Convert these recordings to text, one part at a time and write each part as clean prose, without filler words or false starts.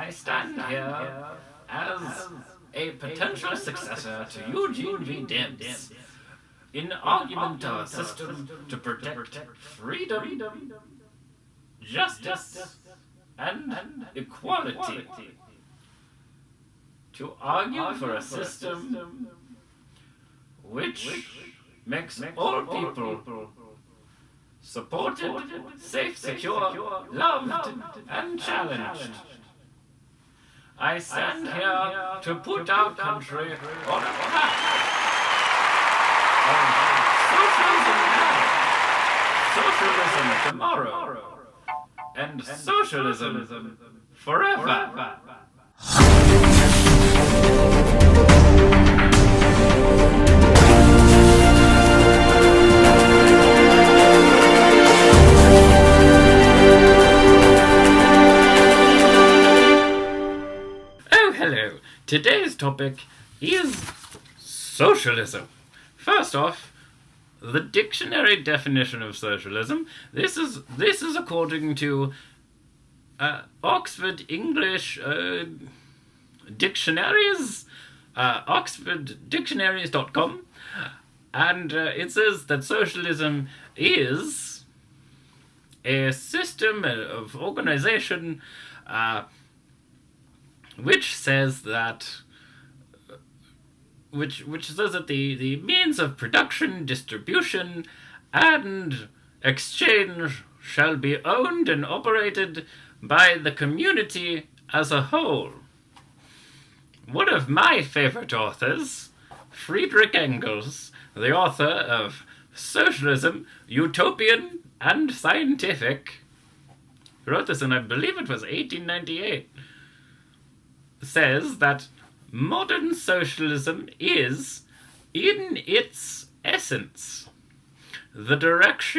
I stand here as a potential successor to Eugene V. Debs in argument of a system to protect freedom, justice, and equality. To argue for a system which makes all people supported, safe, secure, loved, and challenged. I stand here to put our country on a path of socialism now, socialism tomorrow, and socialism forever. Hello. Today's topic is socialism. First off, the dictionary definition of socialism. This is according to Oxford English Dictionaries, oxforddictionaries.com, and it says that socialism is a system of organization which says that the means of production, distribution, and exchange shall be owned and operated by the community as a whole. One of my favorite authors, Friedrich Engels, the author of Socialism, Utopian and Scientific, wrote this in, I believe it was 1898, says that modern socialism is, in its essence, the direct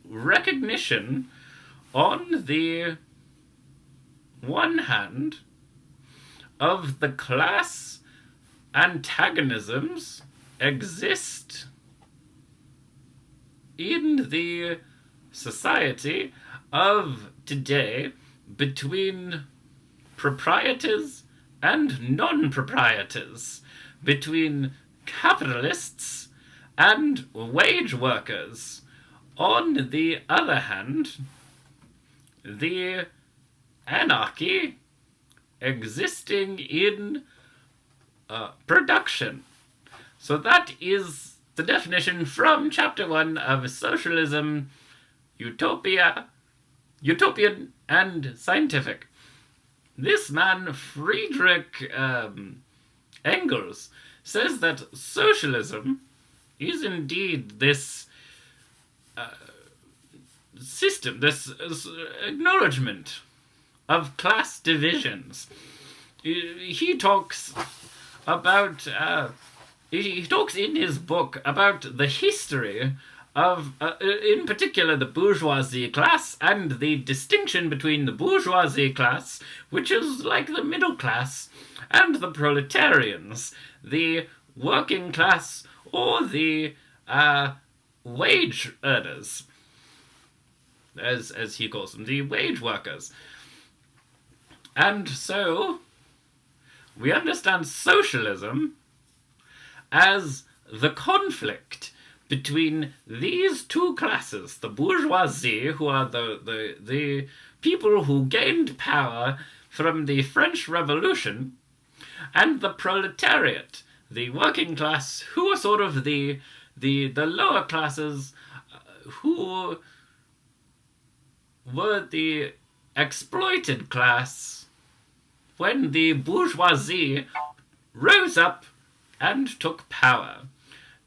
recognition on the one hand of the class antagonisms exist in the society of today between proprietors and non-proprietors, between capitalists and wage workers. On the other hand, the anarchy existing in production. So that is the definition from Chapter 1 of Socialism, Utopian and Scientific. This man, Friedrich Engels, says that socialism is indeed this system, this acknowledgement of class divisions. He talks about, he talks in his book about the history of, in particular, the bourgeoisie class and the distinction between the bourgeoisie class, which is like the middle class, and the proletarians, the working class, or the wage earners, as he calls them, the wage workers. And so, we understand socialism as the conflict between these two classes, the bourgeoisie, who are the people who gained power from the French Revolution, and the proletariat, the working class, who are sort of the lower classes, who were the exploited class when the bourgeoisie rose up and took power.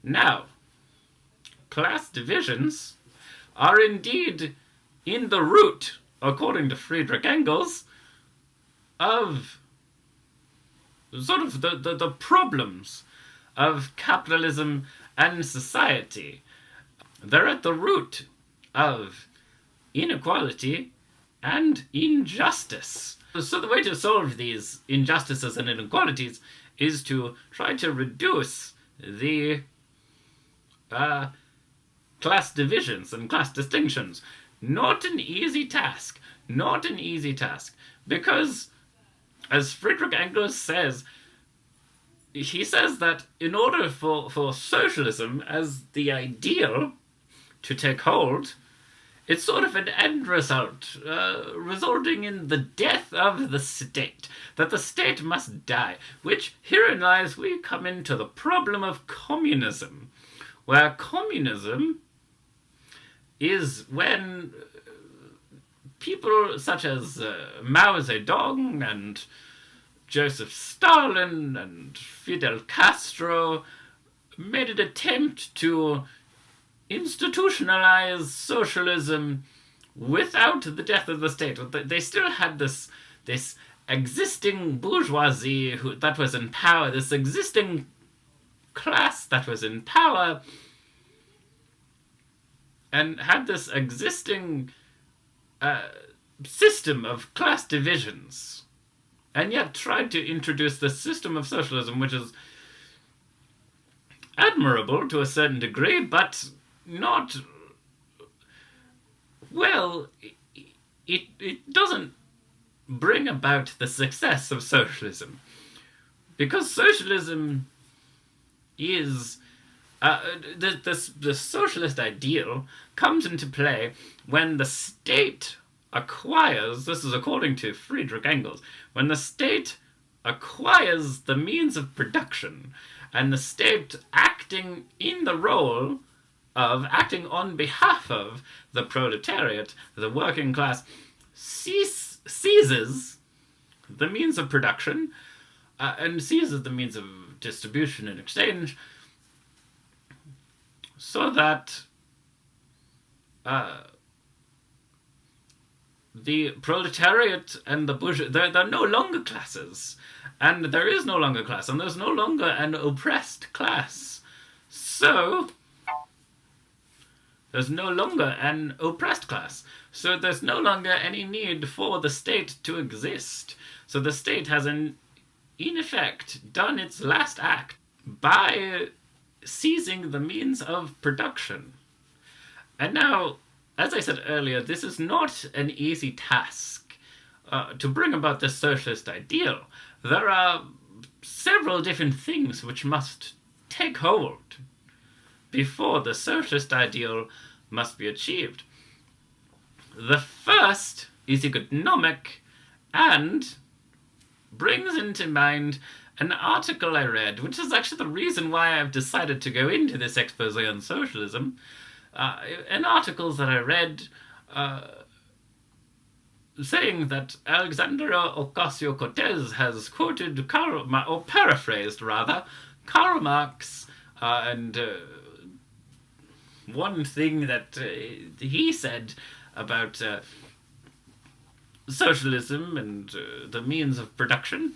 Now, class divisions are indeed in the root, according to Friedrich Engels, of sort of the problems of capitalism and society. They're at the root of inequality and injustice. So the way to solve these injustices and inequalities is to try to reduce the class divisions and class distinctions. Not an easy task. not an easy task, because, as Friedrich Engels says, he says that in order for socialism as the ideal to take hold, it's sort of an end result, resulting in the death of the state, that the state must die, which herein lies we come into the problem of communism, where communism is when people such as Mao Zedong and Joseph Stalin and Fidel Castro made an attempt to institutionalize socialism without the death of the state. They still had this existing bourgeoisie that was in power, this existing class that was in power, and had this existing system of class divisions, and yet tried to introduce the system of socialism, which is admirable to a certain degree, but not, well, it doesn't bring about the success of socialism, because socialism is the socialist ideal comes into play when the state acquires, this is according to Friedrich Engels, when the state acquires the means of production, and the state acting in the role of, acting on behalf of the proletariat, the working class, seizes the means of production, and seizes the means of distribution and exchange, so that the proletariat and the bourgeoisie, they're no longer classes, and there is no longer class, and there's no longer an oppressed class. So there's no longer an oppressed class. So there's no longer any need for the state to exist. So the state has, in effect, done its last act by seizing the means of production. And now, as I said earlier, this is not an easy task to bring about the socialist ideal. There are several different things which must take hold before the socialist ideal must be achieved. The first is economic, and brings into mind an article I read, which is actually the reason why I've decided to go into this expose on socialism. An article that I read saying that Alexandria Ocasio-Cortez has quoted Karl Marx, or paraphrased rather, Karl Marx, and one thing that he said about socialism and the means of production,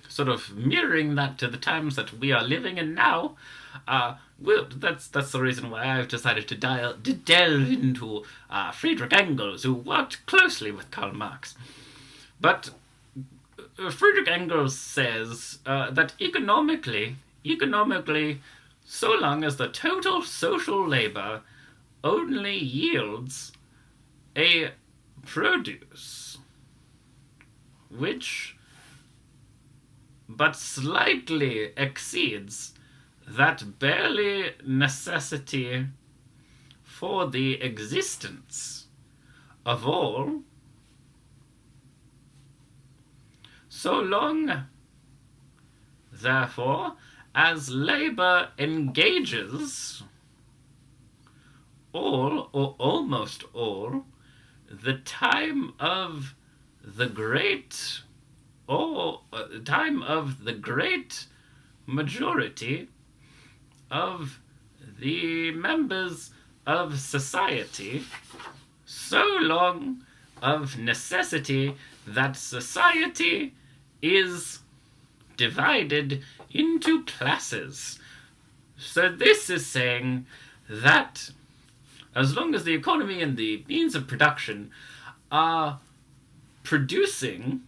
sort of mirroring that to the times that we are living in now. Well, that's the reason why I've decided to delve into Friedrich Engels, who worked closely with Karl Marx. But Friedrich Engels says that economically, so long as the total social labor only yields a produce which but slightly exceeds that barely necessity for the existence of all, so long, therefore, as labor engages all, or almost all, the time of the great, or time of the great majority of the members of society, so long of necessity that society is divided into classes. So this is saying that as long as the economy and the means of production are producing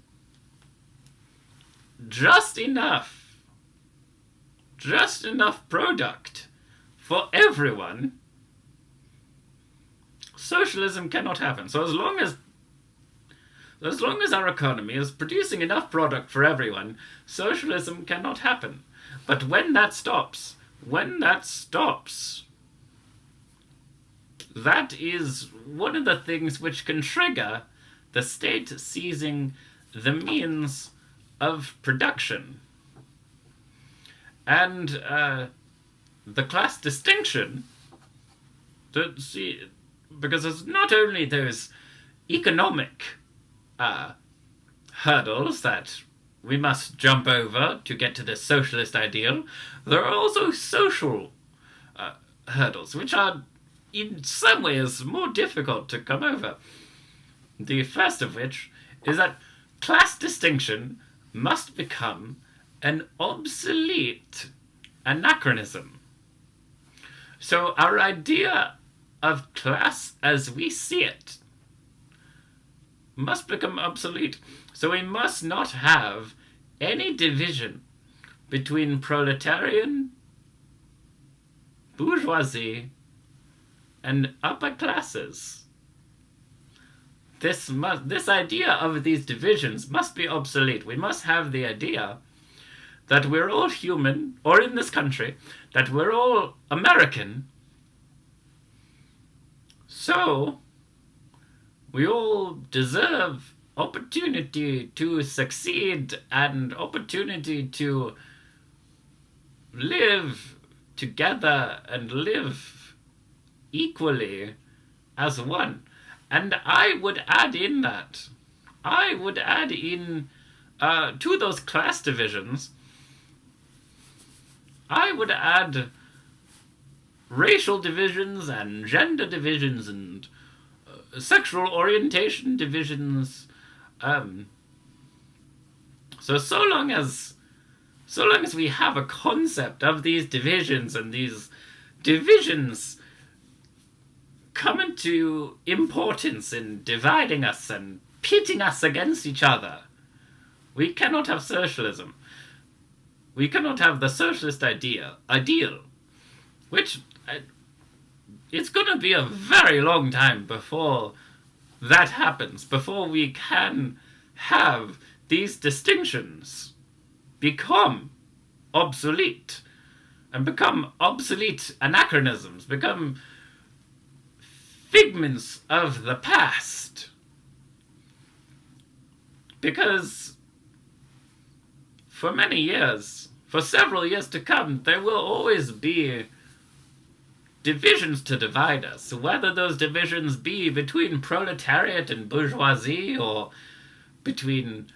just enough product for everyone, socialism cannot happen. So as long as our economy is producing enough product for everyone, socialism cannot happen. But when that stops, that is one of the things which can trigger the state seizing the means of production. And the class distinction, because there's not only those economic hurdles that we must jump over to get to the socialist ideal, there are also social hurdles, which are in some ways more difficult to come over. The first of which is that class distinction must become an obsolete anachronism. So our idea of class as we see it must become obsolete. So we must not have any division between proletarian, bourgeoisie, and upper classes. This idea of these divisions must be obsolete. We must have the idea that we're all human, or in this country, that we're all American. So we all deserve opportunity to succeed and opportunity to live together and live equally as one. And I would add in to those class divisions, I would add racial divisions and gender divisions and sexual orientation divisions. So long as we have a concept of these divisions, and these divisions come into importance in dividing us and pitting us against each other, we cannot have socialism. We cannot have the socialist ideal, which it's going to be a very long time before that happens, before we can have these distinctions become obsolete, and become obsolete anachronisms, become figments of the past. Because for many years, for several years to come, there will always be divisions to divide us, whether those divisions be between proletariat and bourgeoisie, or between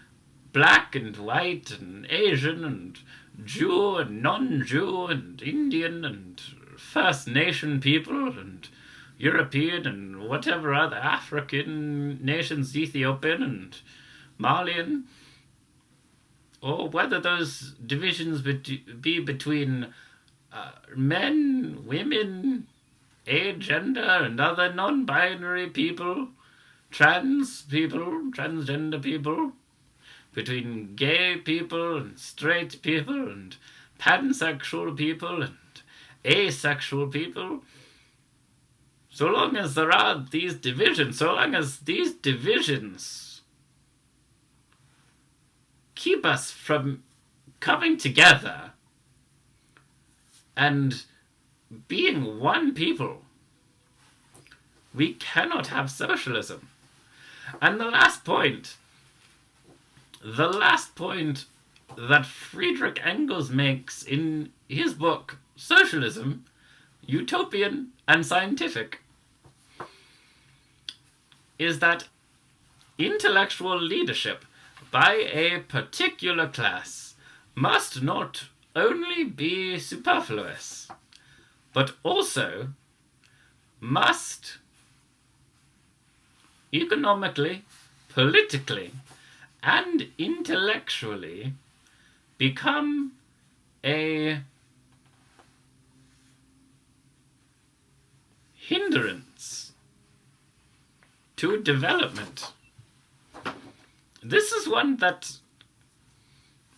black and white and Asian and Jew and non-Jew and Indian and First Nation people and European and whatever other African nations, Ethiopian and Malian, or whether those divisions be between men, women, agender and other non-binary people, transgender people, between gay people and straight people and pansexual people and asexual people. So long as there are these divisions, so long as these divisions keep us from coming together and being one people, we cannot have socialism. And the last point that Friedrich Engels makes in his book, Socialism, Utopian and Scientific, is that intellectual leadership by a particular class must not only be superfluous, but also must economically, politically, and intellectually become a hindrance to development. This is one that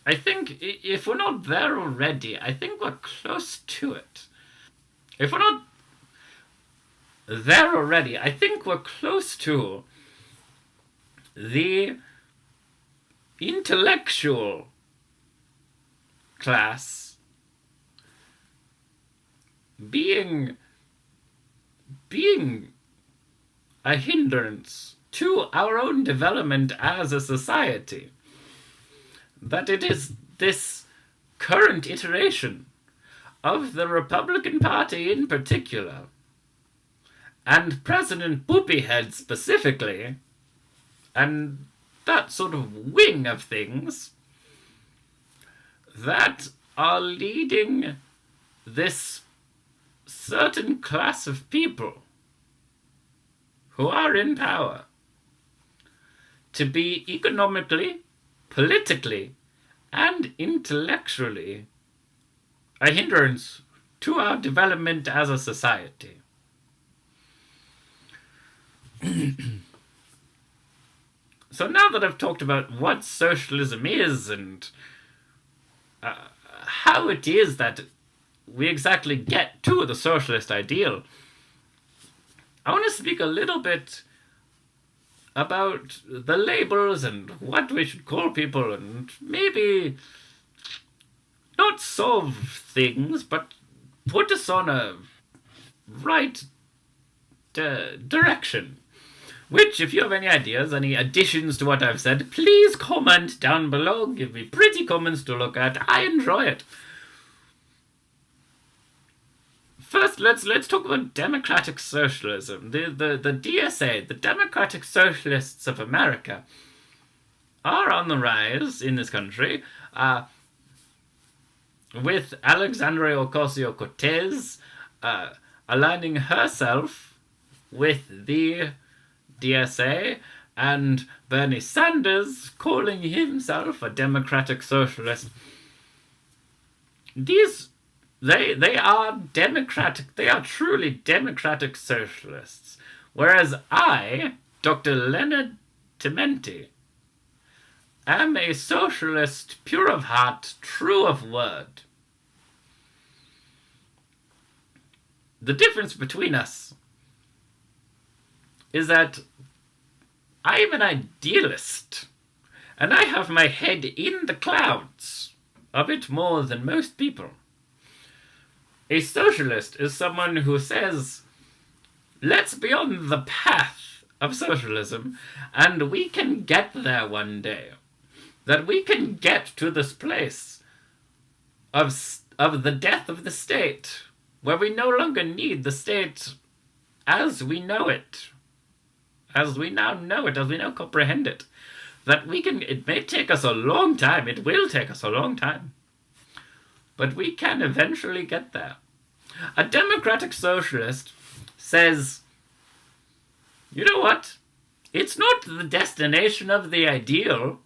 I think, if we're not there already, I think we're close to it. If we're not there already. I think we're close to the intellectual class being a hindrance to our own development as a society. That it is this current iteration of the Republican Party in particular, and President Poopyhead specifically, and that sort of wing of things, that are leading this certain class of people who are in power to be economically, politically, and intellectually a hindrance to our development as a society. So now that I've talked about what socialism is and how it is that we exactly get to the socialist ideal, I want to speak a little bit about the labels and what we should call people, and maybe not solve things, but put us on a right direction. Which, if you have any ideas, any additions to what I've said, please comment down below. Give me pretty comments to look at. I enjoy it. First, let's talk about democratic socialism. The DSA, the Democratic Socialists of America, are on the rise in this country, with Alexandria Ocasio-Cortez aligning herself with the DSA, and Bernie Sanders calling himself a democratic socialist. They are democratic. They are truly democratic socialists. Whereas I, Dr. Leonard Tomenti, am a socialist, pure of heart, true of word. The difference between us is that I am an idealist, and I have my head in the clouds, a bit more than most people. A socialist is someone who says, let's be on the path of socialism, and we can get there one day. That we can get to this place of the death of the state, where we no longer need the state as we know it, as we now know it, as we now comprehend it. That we can, it may take us a long time, it will take us a long time, but we can eventually get there. A democratic socialist says, you know what? It's not the destination of the ideal.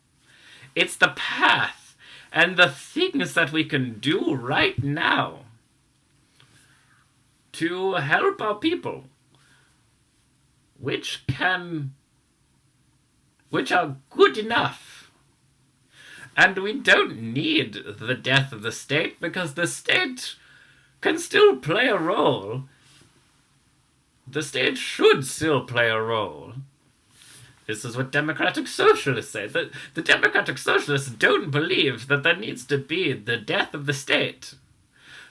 It's the path and the things that we can do right now to help our people, which are good enough. And we don't need the death of the state, because the state can still play a role. The state should still play a role. This is what democratic socialists say. The democratic socialists don't believe that there needs to be the death of the state.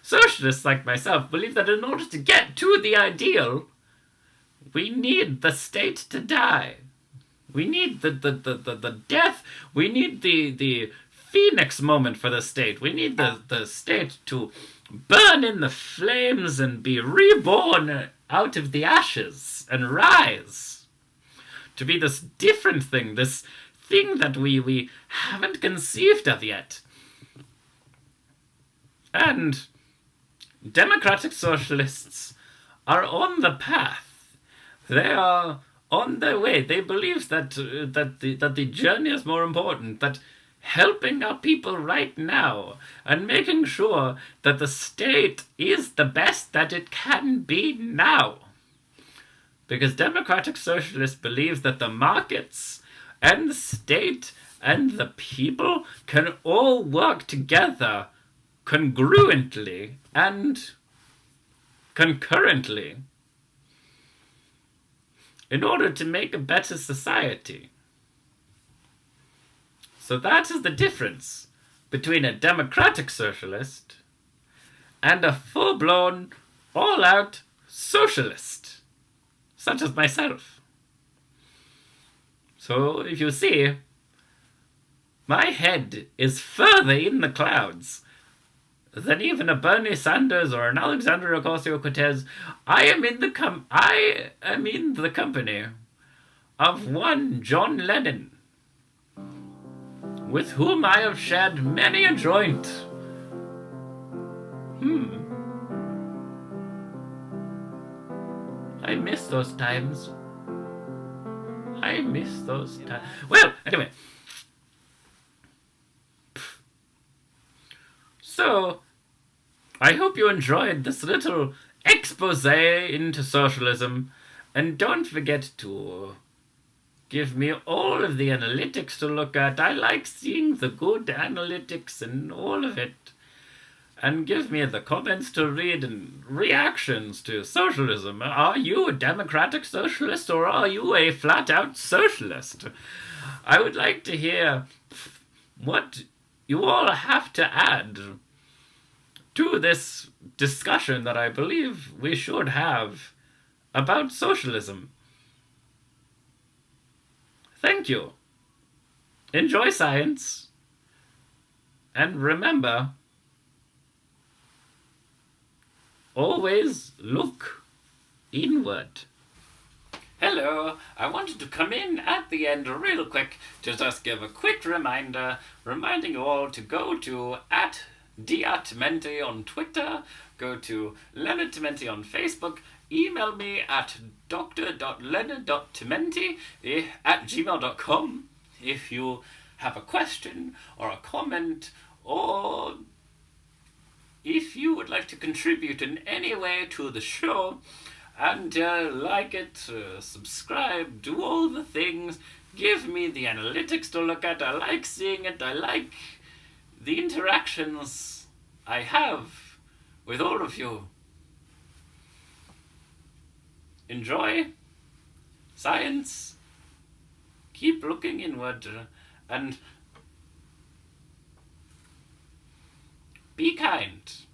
Socialists like myself believe that in order to get to the ideal, we need the state to die. We need the death. We need the phoenix moment for the state. We need the state to burn in the flames and be reborn out of the ashes and rise. To be this different thing, this thing that we haven't conceived of yet. And democratic socialists are on the path. They are on their way. They believe that the journey is more important, that helping our people right now and making sure that the state is the best that it can be now. Because democratic socialists believe that the markets and the state and the people can all work together congruently and concurrently in order to make a better society. So that is the difference between a democratic socialist and a full-blown, all-out socialist, such as myself. So, if you see, my head is further in the clouds than even a Bernie Sanders or an Alexandria Ocasio-Cortez. I am in the company of one John Lennon, with whom I have shared many a joint. I miss those times. Well, anyway. So, I hope you enjoyed this little expose into socialism, and don't forget to give me all of the analytics to look at. I like seeing the good analytics and all of it. And give me the comments to read and reactions to socialism. Are you a democratic socialist or are you a flat-out socialist? I would like to hear what you all have to add to this discussion that I believe we should have about socialism. Thank you. Enjoy science. And remember, always look inward. Hello, I wanted to come in at the end real quick to just give a quick reminder, reminding you all to go to @Tomenti on Twitter, go to Leonard Tomenti on Facebook, email me at dr.leonard.tomenti@gmail.com if you have a question or a comment, or if you would like to contribute in any way to the show, and like it, subscribe, do all the things, give me the analytics to look at. I like seeing it. I like the interactions I have with all of you. Enjoy science. Keep looking inward, and be kind.